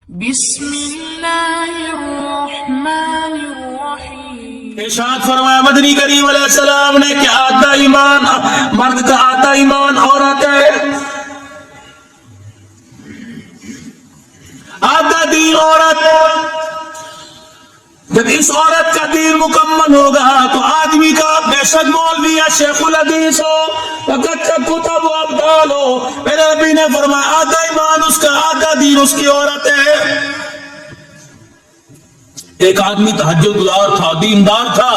بسم اللہ الرحمن الرحیم۔ ارشاد فرمایا مدنی کریم علیہ السلام نے کہ آدھا ایمان مرد کا، آدھا ایمان عورت ہے، آدھا دین عورت۔ جب اس عورت کا دین مکمل ہوگا تو آدمی کا بے شک مولوی یا شیخ الحدیث ہو، وقت کا کتب و ابدال ہو، میرے نبی نے فرمایا آدھا ایمان اس کا، آدھا دین اس کی عورت ہے۔ ایک آدمی تہجد گزار تھا، دیندار تھا،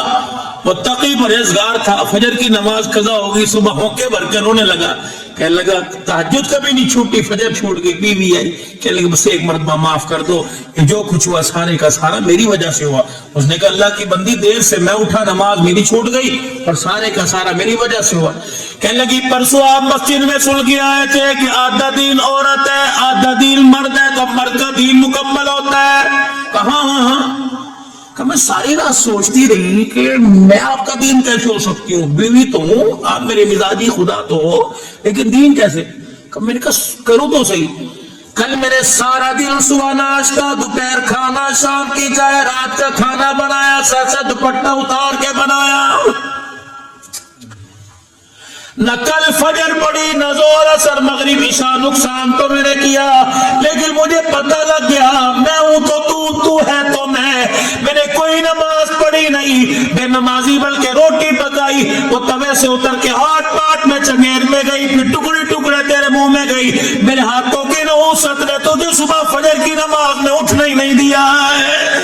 متقی پرہیزگار تھا، فجر کی نماز قضا ہو گئی، صبح ہوکے بھر کے رونے لگا، کہنے لگا تہجد کبھی نہیں چھوٹی، فجر چھوٹ گئی، بیوی ہے، کہنے لگا بس ایک مرتبہ معاف کر دو، کہ جو کچھ ہوا سارے کا سارا میری وجہ سے ہوا۔ اس نے کہا اللہ کی بندی دیر سے میں اٹھا، نماز میری چھوٹ گئی اور سارے کا سارا میری وجہ سے ہوا۔ کہنے لگی پرسوں آپ مسجد میں سن کے آئے تھے کہ آدھا دین عورت ہے، آدھا دین مرد ہے، تو مرد کا دین مکمل ہوتا ہے۔ کہاں کہ میں ساری رات سوچتی رہی کہ میں آپ کا دین کیسے ہو سکتی ہوں، بیوی تو ہوں، آپ میرے مزاجی خدا تو ہو، لیکن دین کیسے؟ میں نے کہا کروں تو صحیح۔ کل میرے سارا دن صبح ناشتہ، دوپہر کھانا، شام کی چائے، رات کا کھانا بنایا، سر دوپٹہ اتار کے بنایا، نہ کل فجر پڑی، نہ زور اثر مغرب عشاء، نقصان تو میں نے کیا، لیکن مجھے پتہ لگ گیا میں ہوں تو تو ہے تو میں نے کوئی نماز پڑھی نہیں، بے نمازی بلکہ روٹی پکائی، وہ توے سے اتر کے ہاتھ پاٹ میں چنگیر میں گئی، پھر ٹکڑے ٹکڑے تیرے منہ میں گئی، میرے ہاتھوں کی نحوست نے تجھے صبح فجر کی نماز میں اٹھنا ہی نہیں دیا ہے۔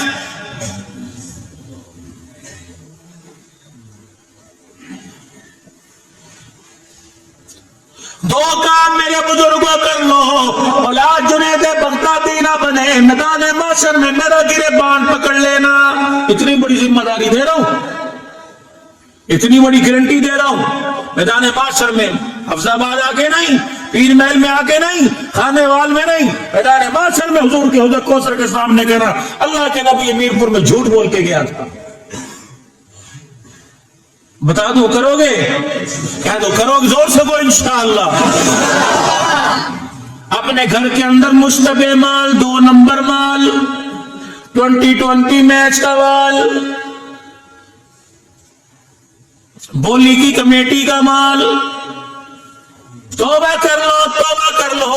دو کام میرے بزرگوں کر لو، اولاد جنید بغدادی نہ بنے، میدان محشر میں میرا گریبان پکڑ لینا۔ اتنی بڑی ذمہ داری دے رہا ہوں، اتنی بڑی گارنٹی دے رہا ہوں، میدان محشر میں حفظ آباد آ کے نہیں، پیر محل میں آ کے نہیں، خانے وال میں نہیں، میدان محشر میں حضور کے حوض کوثر کے سامنے کہنا اللہ کے نبی میرپور میں جھوٹ بول کے گیا تھا۔ بتا دو کرو گے؟ کہہ دو کرو گے، زور سے وہ انشاءاللہ۔ اپنے گھر کے اندر مشتبہ مال، 2 نمبر مال، 2020 میچ کا مال، بولی کی کمیٹی کا مال، توبہ کر لو، توبہ کر لو،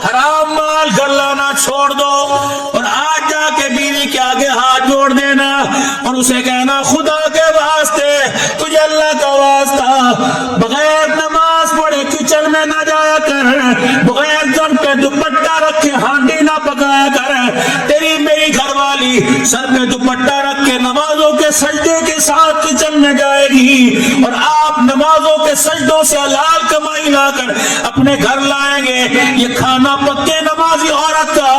حرام مال گھر لانا چھوڑ دو، اور آج جا کے بیوی کے آگے ہاتھ جوڑ دینا اور اسے کہنا خدا کے واسطے، تجھے اللہ کا واسطہ، بغیر نماز پڑھے کچن میں نہ جایا کر، بغیر سر پہ دوپٹہ رکھے ہانڈی نہ پکایا کر، تیری میری گھر والی سر پہ دوپٹہ رکھ کے نمازوں کے سجدے کے ساتھ کچن میں جائے گی، اور آپ نمازوں کے سجدوں سے حلال کمائی لا کر اپنے گھر لائیں گے۔ یہ کھانا پکے نمازی عورت کا،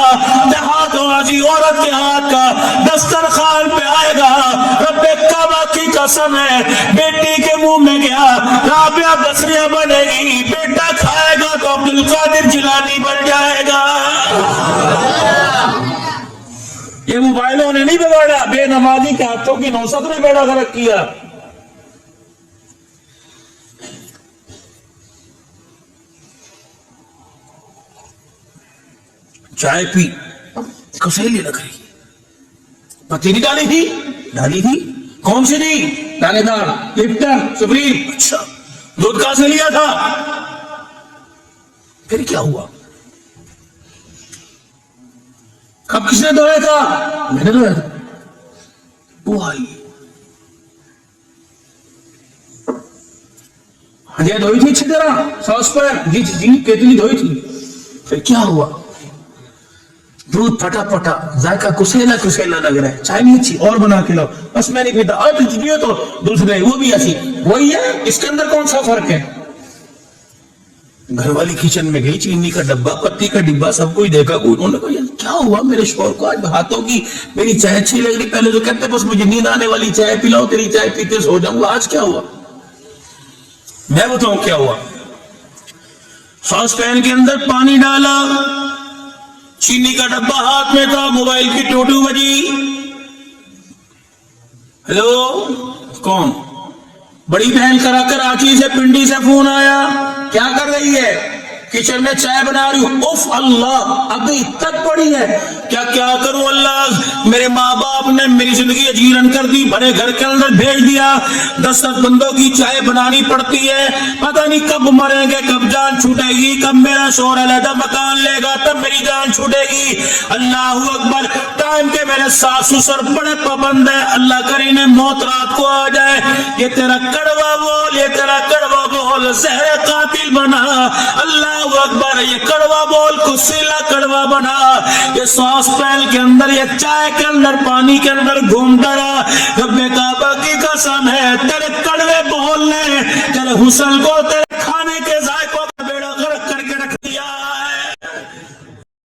دیہات نمازی عورت کے ہاتھ کا دسترخوان پہ آئے گا، رب کعبہ کی قسم ہے بیٹی کے منہ میں گیا رابعہ بصریہ بنے گی، بیٹا کھائے گا تو عبدالقادر جیلانی بن جائے گا۔ یہ موبائلوں نے نہیں بگاڑا، بے نمازی کے ہاتھوں کی نوست نے بیڑا غرق کیا۔ چائے پی، کسیلی لگ رہی، پتی نہیں ڈالی تھی؟ ڈالی تھی، کون سی تھی؟ دانے دار، لپٹن، سپریم، اچھا، دودھ کہاں سے لیا تھا؟ پھر کیا ہوا؟ کب کس نے دھویا تھا؟ میں نے دھویا تھا۔ وہ آئی ہڈیاں دھوئی تھی اچھی طرح، ساس پر جی کتنی دھوئی تھی؟ پھر کیا ہوا؟ دودھ پھٹا پھٹا، ذائقہ کسیلا کسیلا لگ رہا ہے، چائے نہیں اچھی، اور بنا کے لاؤ، بس میں نہیں پیتا، اور کچھ پیو تو دوسرے وہ بھی ایسی، وہی ہے، اس کے اندر کون سا فرق ہے؟ گھر والی کچن میں گئی، چینی کا ڈبہ، پتی کا ڈبہ، سب کوئی دیکھا، کوئی انہوں نے کہا کیا ہوا میرے شوہر کو آج ہاتھوں کی میری چائے اچھی لگ رہی، پہلے تو کہتے بس مجھے نیند آنے والی چائے پلاؤ، تیری چائے پیتے سو جاؤں گا، آج کیا ہوا؟ میں بتاؤں کیا ہوا۔ ساس پین کے اندر پانی ڈالا، چینی کا ڈبہ ہاتھ میں تھا، موبائل کی ٹوٹو بجی، ہیلو کون؟ بڑی بہن کرا کراچی سے پنڈی سے فون آیا، کیا کر رہی ہے؟ کچن میں چائے بنا رہی ہوں، اف اللہ ابھی تک پڑی ہے، کیا کروں اللہ، میرے ماں باپ نے میری زندگی اجیرن کر دی، بڑے گھر کے اندر بھیج دیا، 10 بندوں کی چائے بنانی پڑتی ہے، پتہ نہیں کب مریں گے، کب جان چھوٹے گی، کب میرا شوہر علیحدہ مکان لے گا تب میری جان چھوٹے گی۔ اللہ اکبر، ٹائم کے میرے ساس سسر بڑے پابند ہے، اللہ کرے انہیں موت رات کو آ جائے، یہ تیرا کڑوا بول، یہ تیرا کڑوا بول زہر قاتل بنا، اللہ اکبر، یہ کڑوا بول کو سیلا کڑوا بنا، یہ ساس پین کے اندر، یہ چائے کے اندر، پانی کے اندر گھومتا رہا، رب کعبہ کی قسم ہے تیرے کڑوے بول نے تیرے حسن کو، تیرے